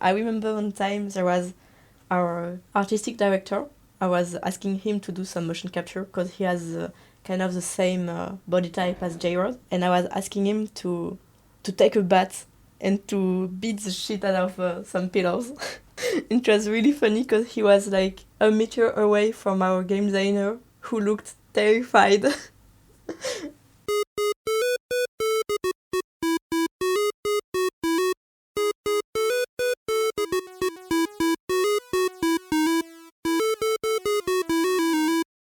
I remember one time there was our artistic director. I was asking him to do some motion capture because he has kind of the same body type as Jared, and I was asking him to take a bat and to beat the shit out of some pillars. It was really funny because he was like a meter away from our game designer who looked terrified.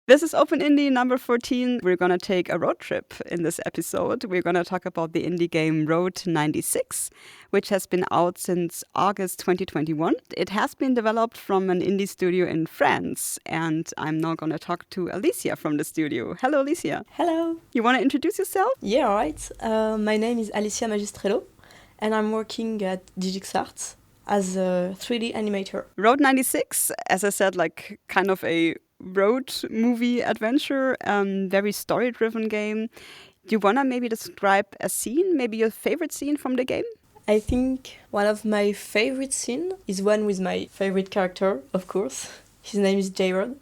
This is Open Indie number 14. We're going to take a road trip in this episode. We're going to talk about the indie game Road 96, which has been out since August 2021. It has been developed from an indie studio in France, and I'm now going to talk to Alicia from the studio. Hello, Alicia. Hello. You want to introduce yourself? Yeah, alright. My name is Alicia Magistrello, and I'm working at DigixArt as a 3D animator. Road 96, as I said, like kind of a road movie adventure, very story-driven game. Do you want to maybe describe a scene, maybe your favorite scene from the game? I think one of my favorite scenes is one with my favorite character, of course. His name is Jared.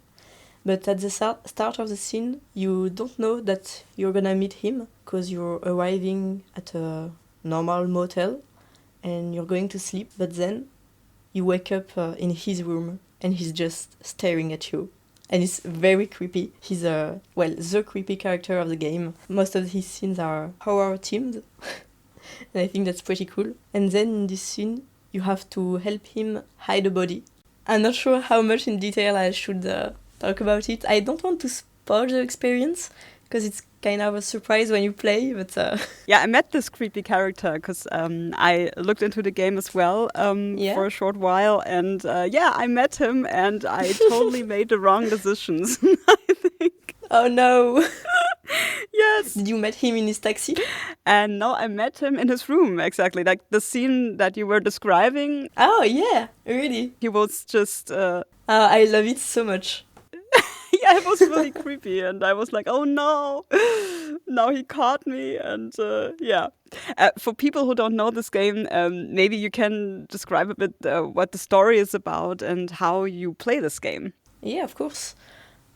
But at the start of the scene, you don't know that you're gonna meet him because you're arriving at a normal motel and you're going to sleep. But then you wake up in his room and he's just staring at you. And it's very creepy. He's the creepy character of the game. Most of his scenes are horror themed. And I think that's pretty cool. And then in this scene, you have to help him hide a body. I'm not sure how much in detail I should talk about it. I don't want to spoil the experience because it's kind of a surprise when you play, but... Yeah, I met this creepy character because I looked into the game as well for a short while, and I met him and I totally made the wrong decisions, I think. Oh no! Yes. Did you meet him in his taxi? And no, I met him in his room, exactly. Like the scene that you were describing. Oh yeah, really? He was just... I love it so much. Yeah, it was really creepy, and I was like, oh no, now he caught me, and for people who don't know this game, maybe you can describe a bit what the story is about and how you play this game. Yeah, of course.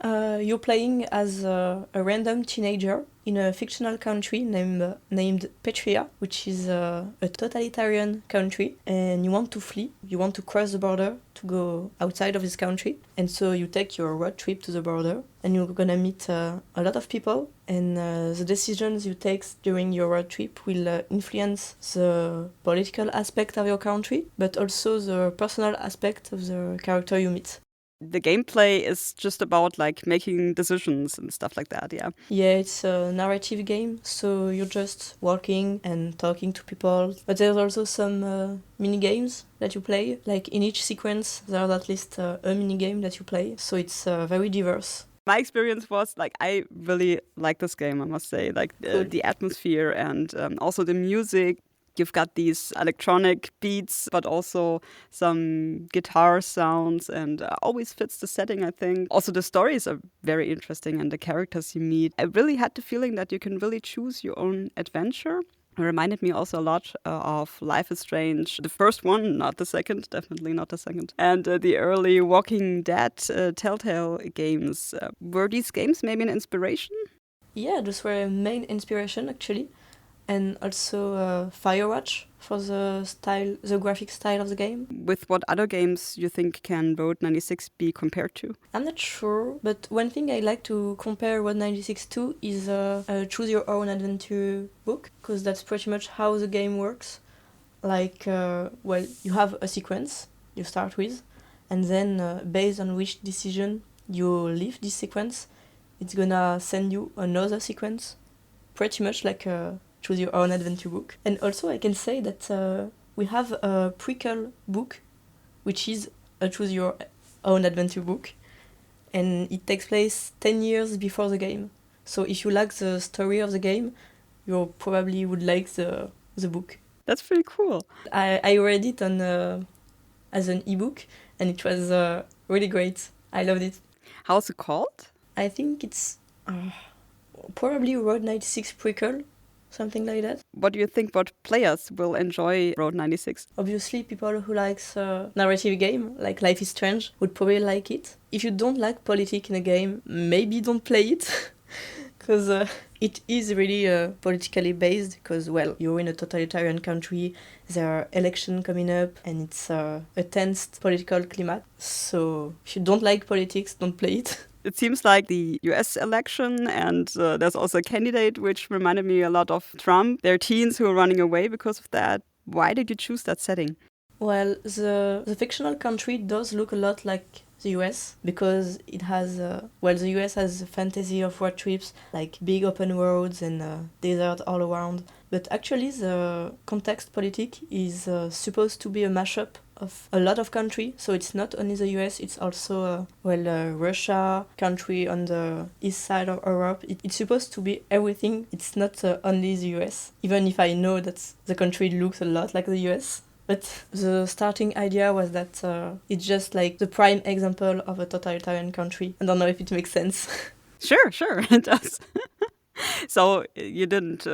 You're playing as a random teenager in a fictional country named Petria, which is a totalitarian country, and you want to flee. You want to cross the border to go outside of this country, and so you take your road trip to the border, and you're gonna meet a lot of people, and the decisions you take during your road trip will influence the political aspect of your country, but also the personal aspect of the character you meet. The gameplay is just about like making decisions and stuff like that, yeah? Yeah, it's a narrative game, so you're just walking and talking to people. But there's also some mini-games that you play. Like in each sequence, there's at least a mini-game that you play, so it's very diverse. My experience was like I really like this game, I must say. Like the atmosphere and also the music. You've got these electronic beats, but also some guitar sounds, and always fits the setting, I think. Also, the stories are very interesting, and the characters you meet. I really had the feeling that you can really choose your own adventure. It reminded me also a lot of Life is Strange. The first one, not the second, definitely not the second. And the early Walking Dead Telltale games. Were these games maybe an inspiration? Yeah, those were a main inspiration, actually. And also Firewatch for the graphic style of the game. With what other games you think can Road 96 be compared to? I'm not sure, but one thing I like to compare Road 96 to is a Choose Your Own Adventure book, because that's pretty much how the game works. Like, you have a sequence you start with, and then based on which decision you leave this sequence, it's gonna send you another sequence, pretty much like a Choose Your Own Adventure book. And also I can say that we have a prequel book, which is a Choose Your Own Adventure book, and it takes place 10 years before the game. So if you like the story of the game, you probably would like the book. That's pretty cool. I read it on as an ebook, and it was really great. I loved it. How's it called? I think it's probably Road 96 prequel, something like that. What do you think what players will enjoy Road 96? Obviously, people who likes narrative game, like Life is Strange, would probably like it. If you don't like politics in a game, maybe don't play it. Because it is really politically based, because, well, you're in a totalitarian country, there are elections coming up, and it's a tense political climate. So if you don't like politics, don't play it. It seems like the US election, and there's also a candidate which reminded me a lot of Trump. There are teens who are running away because of that. Why did you choose that setting? Well, the fictional country does look a lot like the US, because it has, the US has a fantasy of road trips, like big open roads and desert all around. But actually the context politic is supposed to be a mashup of a lot of countries, so it's not only the US, it's also Russia, country on the east side of Europe. It's supposed to be everything. It's not only the US, even if I know that the country looks a lot like the US. But the starting idea was that it's just like the prime example of a totalitarian country. I don't know if it makes sense. Sure, it does. So you didn't,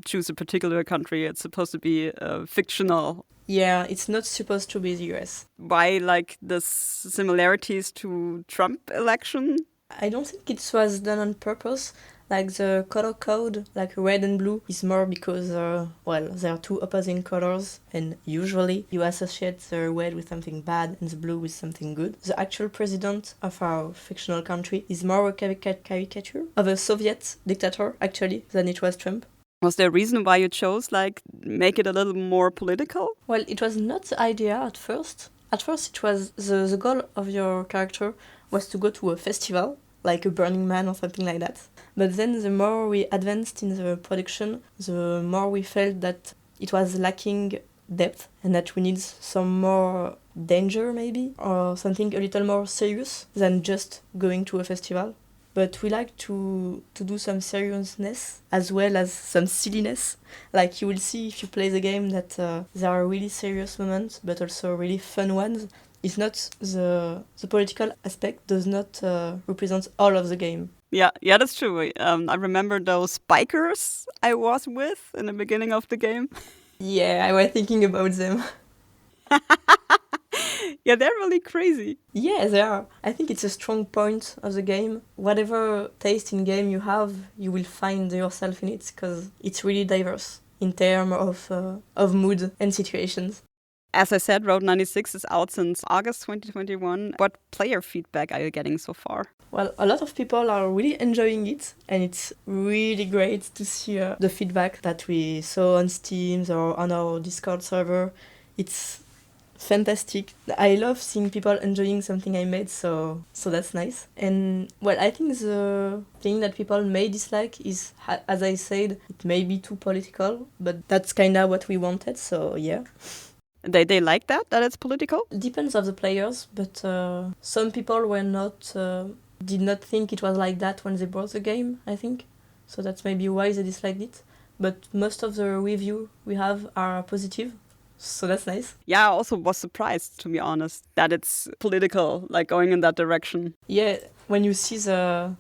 choose a particular country. It's supposed to be fictional. Yeah, it's not supposed to be the US. Why, like, the similarities to Trump election? I don't think it was done on purpose. Like the color code, like red and blue, is more because, there are two opposing colors, and usually you associate the red with something bad and the blue with something good. The actual president of our fictional country is more a caricature of a Soviet dictator, actually, than it was Trump. Was there a reason why you chose, like, make it a little more political? Well, it was not the idea at first. At first, it was the goal of your character was to go to a festival, like a Burning Man or something like that. But then the more we advanced in the production, the more we felt that it was lacking depth and that we need some more danger maybe, or something a little more serious than just going to a festival. But we like to do some seriousness as well as some silliness. Like you will see if you play the game that there are really serious moments, but also really fun ones. It's not the political aspect does not represent all of the game. Yeah, that's true. I remember those bikers I was with in the beginning of the game. Yeah, I was thinking about them. Yeah, they're really crazy. Yeah, they are. I think it's a strong point of the game. Whatever taste in game you have, you will find yourself in it, because it's really diverse in terms of mood and situations. As I said, Road 96 is out since August 2021. What player feedback are you getting so far? Well, a lot of people are really enjoying it, and it's really great to see the feedback that we saw on Steam or on our Discord server. It's fantastic. I love seeing people enjoying something I made, so that's nice. And, well, I think the thing that people may dislike is, as I said, it may be too political, but that's kind of what we wanted, so yeah. They like that it's political? Depends of the players, but some people were not did not think it was like that when they bought the game, I think. So that's maybe why they disliked it. But most of the review we have are positive, so that's nice. Yeah, I also was surprised, to be honest, that it's political, like going in that direction. Yeah, when you see the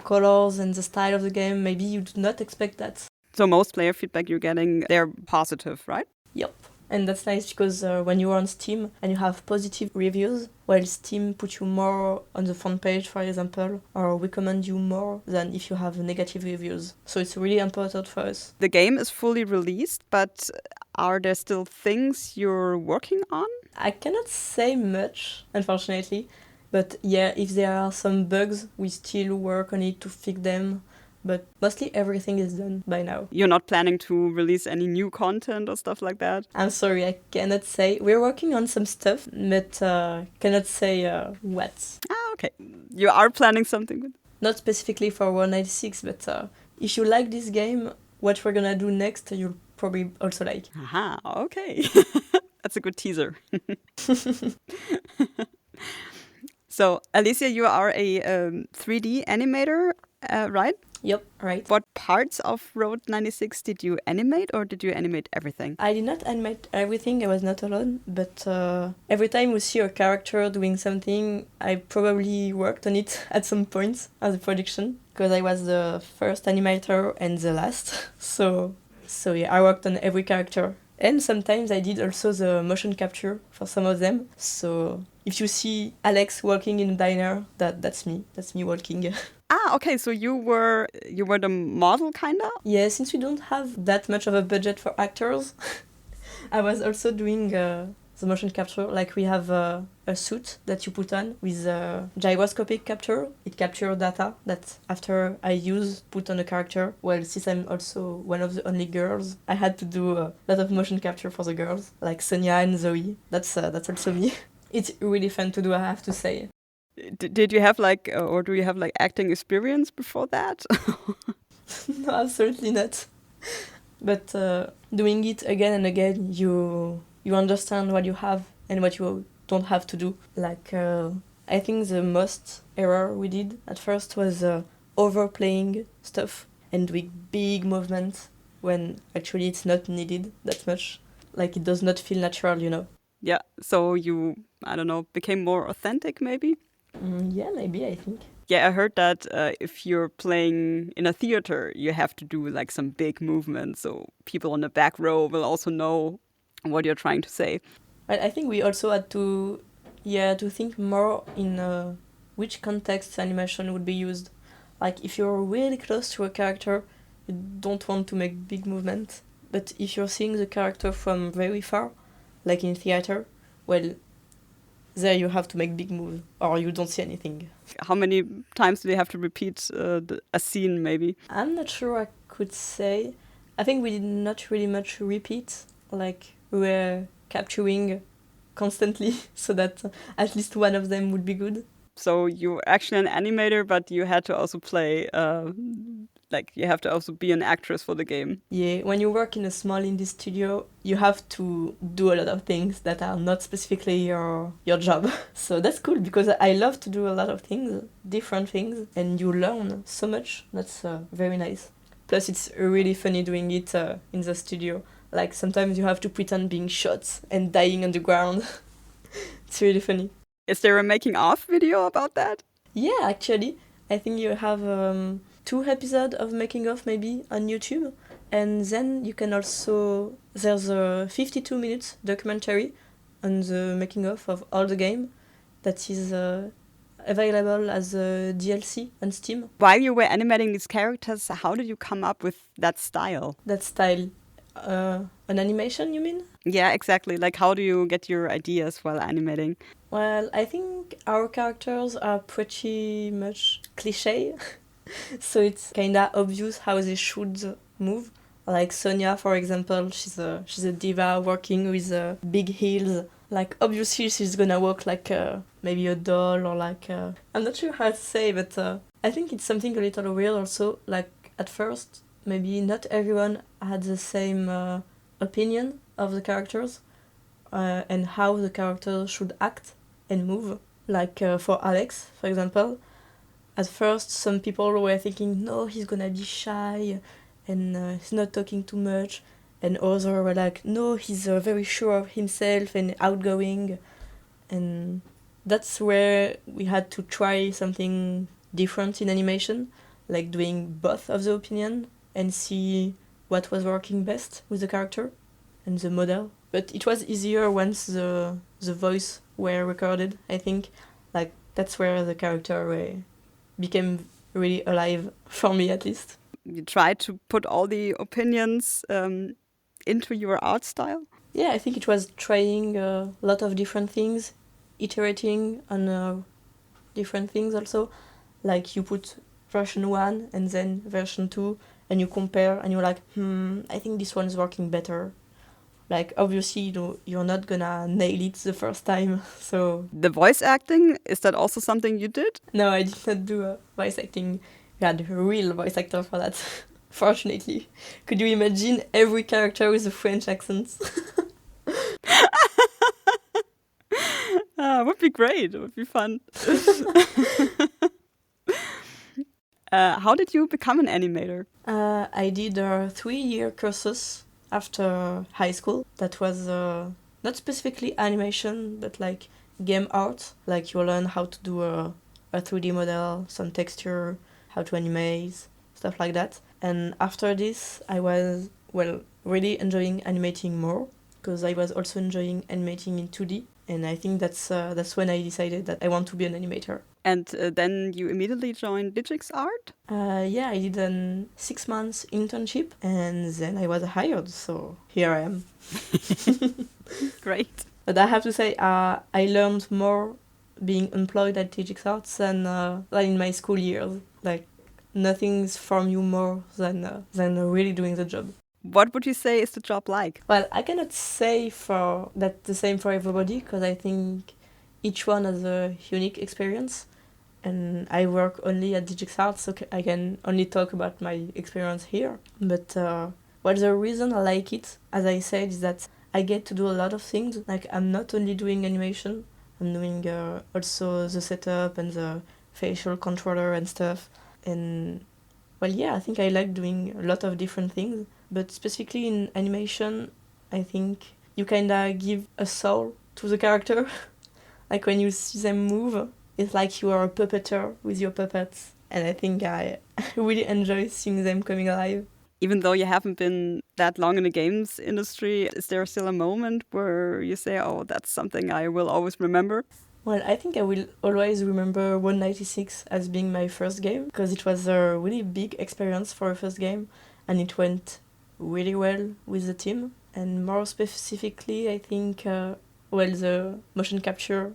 colors and the style of the game, maybe you do not expect that. So most player feedback you're getting, they're positive, right? Yep. And that's nice because when you are on Steam and you have positive reviews, while Steam puts you more on the front page, for example, or recommend you more than if you have negative reviews. So it's really important for us. The game is fully released, but are there still things you're working on? I cannot say much, unfortunately. But yeah, if there are some bugs, we still work on it to fix them. But mostly everything is done by now. You're not planning to release any new content or stuff like that? I'm sorry, I cannot say. We're working on some stuff, but cannot say what. Okay. You are planning something? Not specifically for 196, but if you like this game, what we're gonna do next, you'll probably also like. Aha, okay. That's a good teaser. So, Alicia, you are a 3D animator, right? Yep, right. What parts of Road 96 did you animate, or did you animate everything? I did not animate everything, I was not alone, but every time we see a character doing something, I probably worked on it at some point as a production. because I was the first animator and the last. So yeah, I worked on every character. And sometimes I did also the motion capture for some of them. So if you see Alex walking in a diner, that's me. That's me walking. Okay, so you were the model, kinda? Yeah, since we don't have that much of a budget for actors, I was also doing the motion capture. Like we have a suit that you put on with a gyroscopic capture. It captures data that after I put on a character. Well, since I'm also one of the only girls, I had to do a lot of motion capture for the girls, like Sonia and Zoe. That's also me. It's really fun to do, I have to say. Did you have or do you have acting experience before that? No, absolutely not. But doing it again and again, you understand what you have and what you don't have to do. Like, I think the most error we did at first was overplaying stuff and doing big movements when actually it's not needed that much. Like, it does not feel natural, you know. Yeah, so you, I don't know, became more authentic maybe? Yeah, maybe, I think. Yeah, I heard that if you're playing in a theater, you have to do some big movements, so people on the back row will also know what you're trying to say. I think we also had to think more in which context animation would be used. Like, if you're really close to a character, you don't want to make big movements. But if you're seeing the character from very far, like in theater, well, there you have to make big moves, or you don't see anything. How many times do they have to repeat a scene, maybe? I'm not sure I could say. I think we did not really much repeat. Like, we were capturing constantly so that at least one of them would be good. So you were actually an animator, but you had to also play, you have to also be an actress for the game. Yeah, when you work in a small indie studio, you have to do a lot of things that are not specifically your job. So that's cool, because I love to do a lot of things, different things, and you learn so much. That's very nice. Plus, it's really funny doing it in the studio. Like, sometimes you have to pretend being shot and dying on the ground. It's really funny. Is there a making of video about that? Yeah, actually. I think you have 2 episodes of making of maybe on YouTube. And then you can also... There's a 52 minutes documentary on the making of all the game that is available as a DLC on Steam. While you were animating these characters, how did you come up with that style? That style... an animation, you mean? Yeah, exactly. Like, how do you get your ideas while animating? Well, I think our characters are pretty much cliché, so it's kinda obvious how they should move. Like Sonia, for example, she's a diva working with big heels. Like, obviously she's gonna walk like maybe a doll, or like... I'm not sure how to say, but I think it's something a little weird also. Like, at first, maybe not everyone had the same opinion of the characters and how the characters should act and move. Like for Alex, for example, at first some people were thinking, no, he's gonna be shy and he's not talking too much, and others were like, no, he's very sure of himself and outgoing. And that's where we had to try something different in animation, like doing both of the opinion and see what was working best with the character and the model. But it was easier once the voice were recorded, I think. Like, that's where the character became really alive, for me at least. You tried to put all the opinions into your art style? Yeah, I think it was trying a lot of different things, iterating on different things also. Like, you put version 1 and then version 2, and you compare, and you're like, I think this one is working better. Like, obviously, you're not gonna nail it the first time, so... The voice acting, is that also something you did? No, I did not do voice acting. We had a real voice actor for that, fortunately. Could you imagine every character with a French accent? Would be great, it would be fun. How did you become an animator? I did a 3-year courses after high school. That was not specifically animation, but like game art. Like, you learn how to do a 3D model, some texture, how to animate, stuff like that. And after this, I was, well, really enjoying animating more, because I was also enjoying animating in 2D. And I think that's when I decided that I want to be an animator. And then you immediately joined DigixArt? Yeah, I did a 6 months internship, and then I was hired, so here I am. Great. But I have to say, I learned more being employed at DigixArt than in my school years. Like, nothing's from you more than really doing the job. What would you say is the job like? Well, I cannot say for that the same for everybody, because I think each one has a unique experience. And I work only at DigixArt, so I can only talk about my experience here. But the reason I like it, as I said, is that I get to do a lot of things. Like, I'm not only doing animation, I'm doing also the setup and the facial controller and stuff. And, well, yeah, I think I like doing a lot of different things. But specifically in animation, I think you kind of give a soul to the character. Like, when you see them move, it's like you are a puppeteer with your puppets. And I think I really enjoy seeing them coming alive. Even though you haven't been that long in the games industry, is there still a moment where you say, oh, that's something I will always remember? Well, I think I will always remember 196 as being my first game, because it was a really big experience for a first game, and it went really well with the team. And more specifically, I think, the motion capture,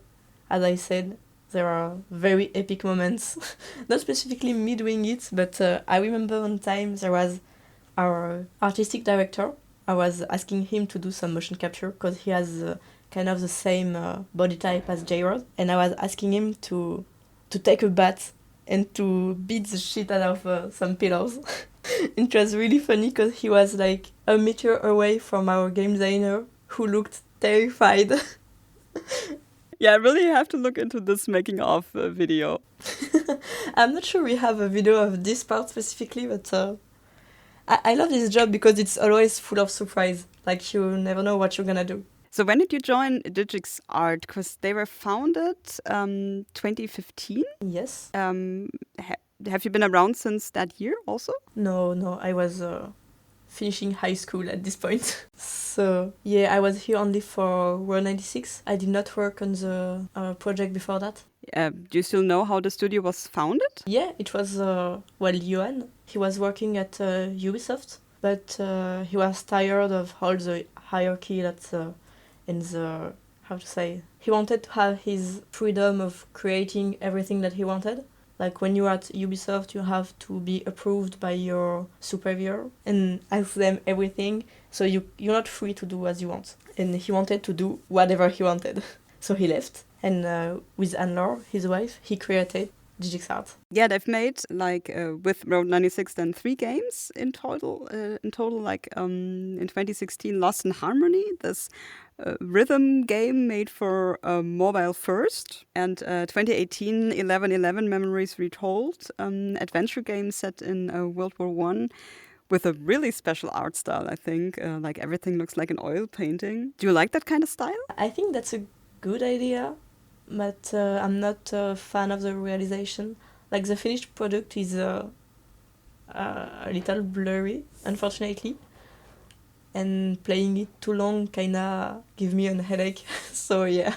as I said, there are very epic moments. Not specifically me doing it, but I remember one time there was our artistic director. I was asking him to do some motion capture because he has kind of the same body type as J-Rod. And I was asking him to take a bat and to beat the shit out of some pillars. It was really funny because he was like a meter away from our game designer, who looked terrified. Yeah, I really have to look into this making of video. I'm not sure we have a video of this part specifically, but I love this job because it's always full of surprise. Like, you never know what you're gonna do. So when did you join DigixArt? Because they were founded 2015. Yes. Have you been around since that year also? No, I was finishing high school at this point. So, yeah, I was here only for World 96. I did not work on the project before that. Do you still know how the studio was founded? Yeah, it was, Johan. He was working at Ubisoft, but he was tired of all the hierarchy that's in the, how to say, he wanted to have his freedom of creating everything that he wanted. Like, when you're at Ubisoft, you have to be approved by your superior and ask them everything, so you're not free to do as you want. And he wanted to do whatever he wanted. So he left, and with Anne-Laure, his wife, he created DigixArt. Yeah, they've made, like, with Road 96 then 3 games in total. In 2016, Lost in Harmony, this rhythm game made for mobile first, and 2018 1111 Memories Retold, adventure game set in World War I with a really special art style, I think. Like, everything looks like an oil painting. Do you like that kind of style? I think that's a good idea, but I'm not a fan of the realization. Like, the finished product is a little blurry, unfortunately. And playing it too long kinda give me a headache. So yeah.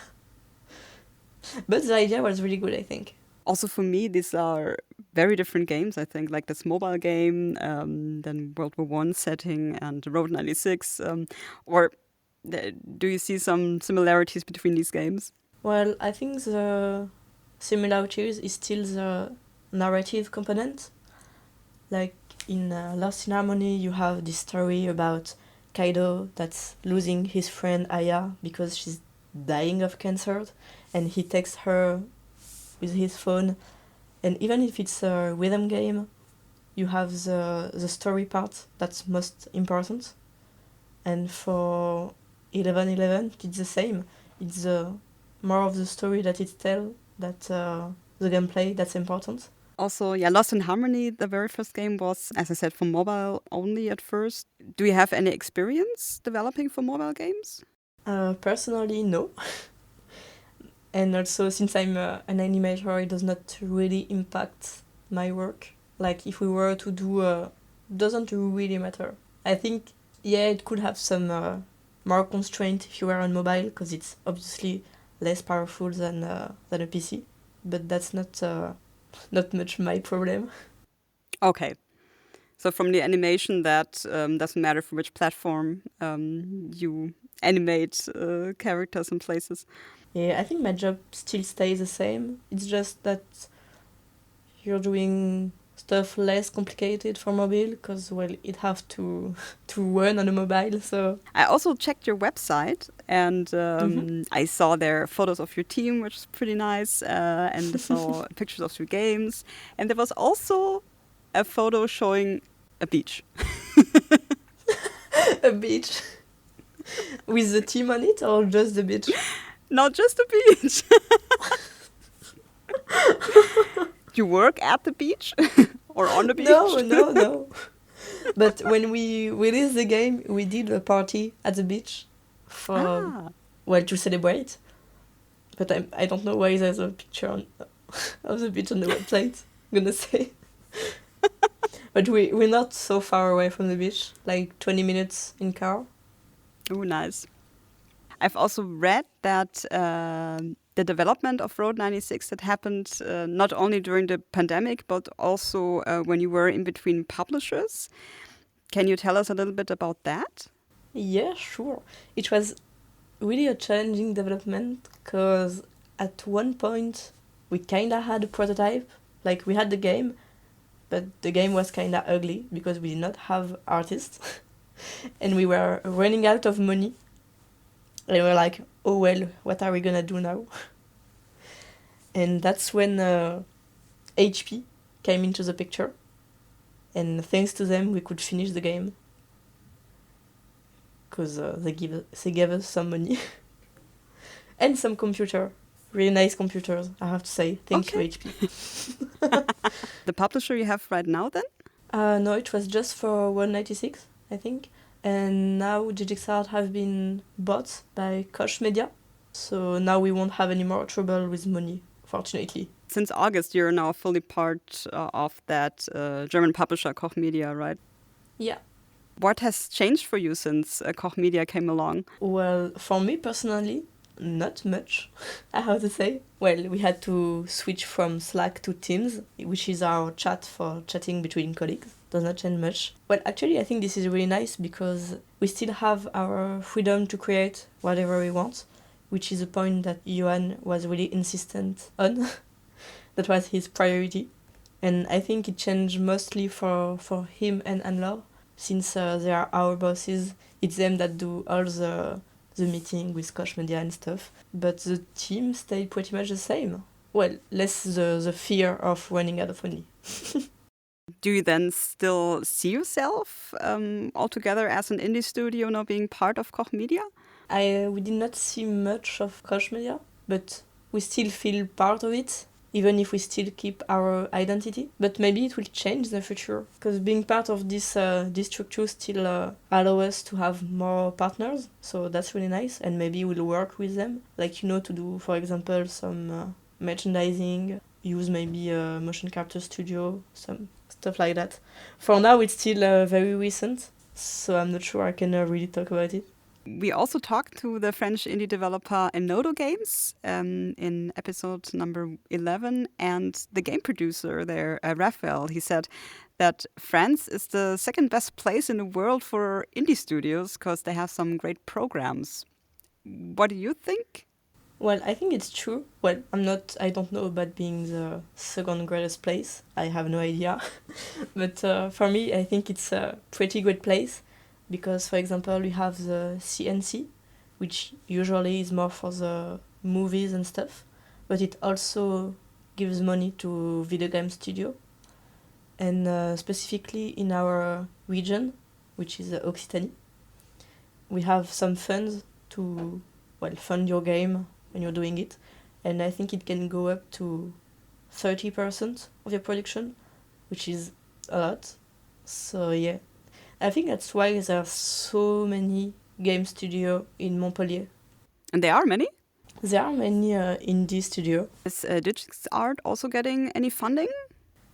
But the idea was really good, I think. Also, for me, these are very different games, I think. Like this mobile game, then World War I setting, and Road 96. Do you see some similarities between these games? Well, I think the similarities is still the narrative component. Like, in Lost in Harmony, you have this story about Kaido that's losing his friend Aya because she's dying of cancer, and he texts her with his phone. And even if it's a rhythm game, you have the story part that's most important. And for 1111, it's the same. It's more of the story that it tells, that the gameplay that's important. Also, yeah, Lost in Harmony, the very first game was, as I said, for mobile only at first. Do you have any experience developing for mobile games? Personally, no. And also, since I'm an animator, it does not really impact my work. Like if we were to do, doesn't really matter. I think, yeah, it could have some more constraint if you were on mobile, because it's obviously less powerful than a PC. But that's not much my problem. Okay. So from the animation, that doesn't matter for which platform you animate characters and places. Yeah, I think my job still stays the same. It's just that you're doing stuff less complicated for mobile, because, well, it have to run on a mobile, so... I also checked your website, and Mhm. I saw there photos of your team, which is pretty nice, and I saw pictures of your games. And there was also a photo showing a beach. A beach. With the team on it, or just the beach? Not just a beach. You work at the beach or on the beach? No. But when we released the game, we did a party at the beach for, well, to celebrate. But I don't know why there's a picture of the beach on the website, I'm gonna say. But we're not so far away from the beach, like 20 minutes in car. Oh, nice. I've also read that the development of Road 96 had happened not only during the pandemic, but also when you were in between publishers. Can you tell us a little bit about that? Yeah, sure. It was really a challenging development, because at one point we kinda had a prototype. Like, we had the game, but the game was kinda ugly because we did not have artists. And we were running out of money. And we were like, oh well, what are we gonna do now? And that's when HP came into the picture. And thanks to them, we could finish the game. Because they gave us some money. And some computer. Really nice computers, I have to say. Thank you, HP. The publisher you have right now, then? No, it was just for 196, I think. And now DigixArt have been bought by Koch Media. So now we won't have any more trouble with money, fortunately. Since August, you're now fully part of that German publisher, Koch Media, right? Yeah. What has changed for you since Koch Media came along? Well, for me personally, not much, I have to say. Well, we had to switch from Slack to Teams, which is our chat for chatting between colleagues. Does not change much. Well, actually, I think this is really nice because we still have our freedom to create whatever we want, which is a point that Johan was really insistent on. That was his priority. And I think it changed mostly for him and Anne-Laure, since they are our bosses. It's them that do all the meeting with Koch Media and stuff. But the team stayed pretty much the same. Well, less the fear of running out of money. Do you then still see yourself altogether as an indie studio now being part of Koch Media? We did not see much of Koch Media, but we still feel part of it, even if we still keep our identity. But maybe it will change in the future, because being part of this structure still allow us to have more partners, so that's really nice, and maybe we'll work with them, like, to do, for example, some merchandising, use maybe a motion capture studio, some stuff like that. For now, it's still very recent, so I'm not sure I can really talk about it. We also talked to the French indie developer Enodo Games in episode number 11, and the game producer there, Raphael, he said that France is the second best place in the world for indie studios because they have some great programs. What do you think? Well, I think it's true. Well, I don't know about being the second greatest place. I have no idea. But for me, I think it's a pretty good place because, for example, we have the CNC, which usually is more for the movies and stuff, but it also gives money to video game studio. And specifically in our region, which is Occitanie, we have some funds to, fund your game when you're doing it, and I think it can go up to 30% of your production, which is a lot. So yeah, I think that's why there are so many game studios in Montpellier. And there are many? There are many indie studios. Is DigixArt also getting any funding?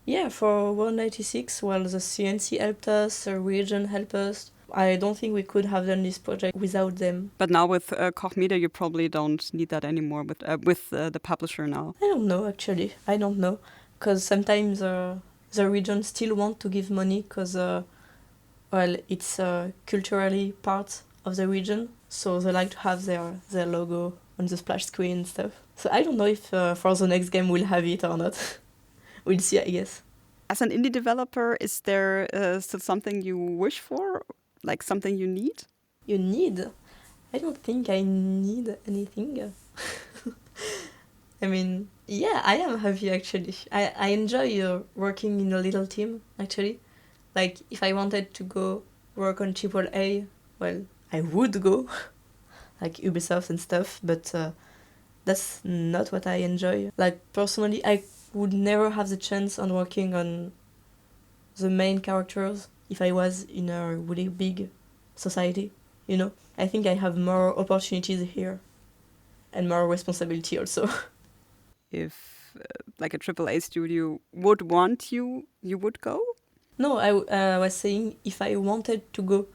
Yeah, for 196, well, the CNC helped us, the region helped us. I don't think we could have done this project without them. But now with Koch Media, you probably don't need that anymore with the publisher now. I don't know, actually. I don't know. Because sometimes the region still want to give money because, well, it's culturally part of the region. So they like to have their logo on the splash screen and stuff. So I don't know if for the next game we'll have it or not. We'll see, I guess. As an indie developer, is there still something you wish for? Like something you need? You need? I don't think I need anything. I mean, yeah, I am happy actually. I enjoy working in a little team actually. Like, if I wanted to go work on AAA, well, I would go, like Ubisoft and stuff, but that's not what I enjoy. Like, personally, I would never have the chance on working on the main characters if I was in a really big society, you know? I think I have more opportunities here and more responsibility also. If like a AAA studio would want you, you would go? No, I was saying if I wanted to go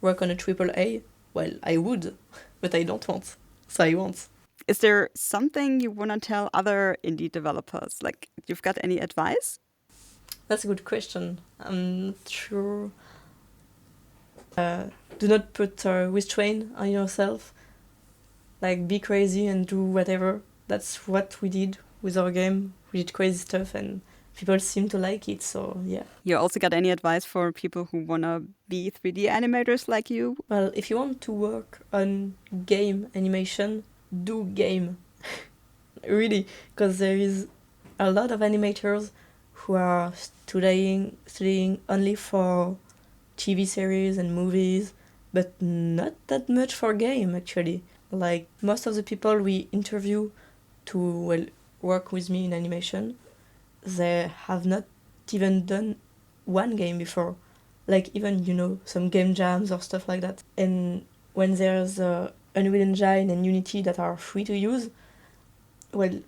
work on a AAA, well, I would, but I don't want, so I won't. Is there something you want to tell other indie developers? Like, you've got any advice? That's a good question. I'm not sure. Do not put restraint on yourself. Like, be crazy and do whatever. That's what we did with our game. We did crazy stuff and people seem to like it, so yeah. You also got any advice for people who want to be 3D animators like you? Well, if you want to work on game animation, do game. Really, because there is a lot of animators who are studying only for TV series and movies, but not that much for game actually. Like, most of the people we interview to work with me in animation, they have not even done one game before. Like, even, some game jams or stuff like that. And when there's Unreal Engine and Unity that are free to use, well,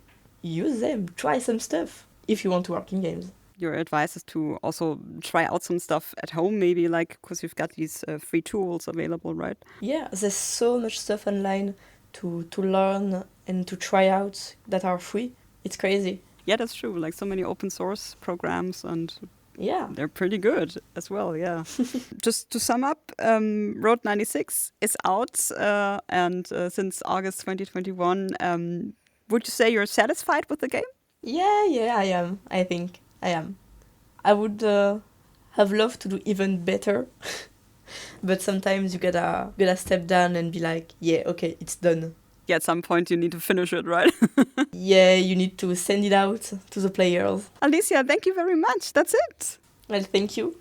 use them. Try some stuff if you want to work in games. Your advice is to also try out some stuff at home, maybe, like, because you've got these free tools available, right? Yeah, there's so much stuff online to learn and to try out that are free. It's crazy. Yeah, that's true. Like, so many open source programs, and yeah, they're pretty good as well, yeah. Just to sum up, Road 96 is out, and since August 2021, would you say you're satisfied with the game? Yeah, I am. I think I am. I would have loved to do even better, but sometimes you gotta step down and be like, yeah, okay, it's done. Yeah, at some point you need to finish it, right? Yeah, you need to send it out to the players. Alicia, thank you very much. That's it. Well, thank you.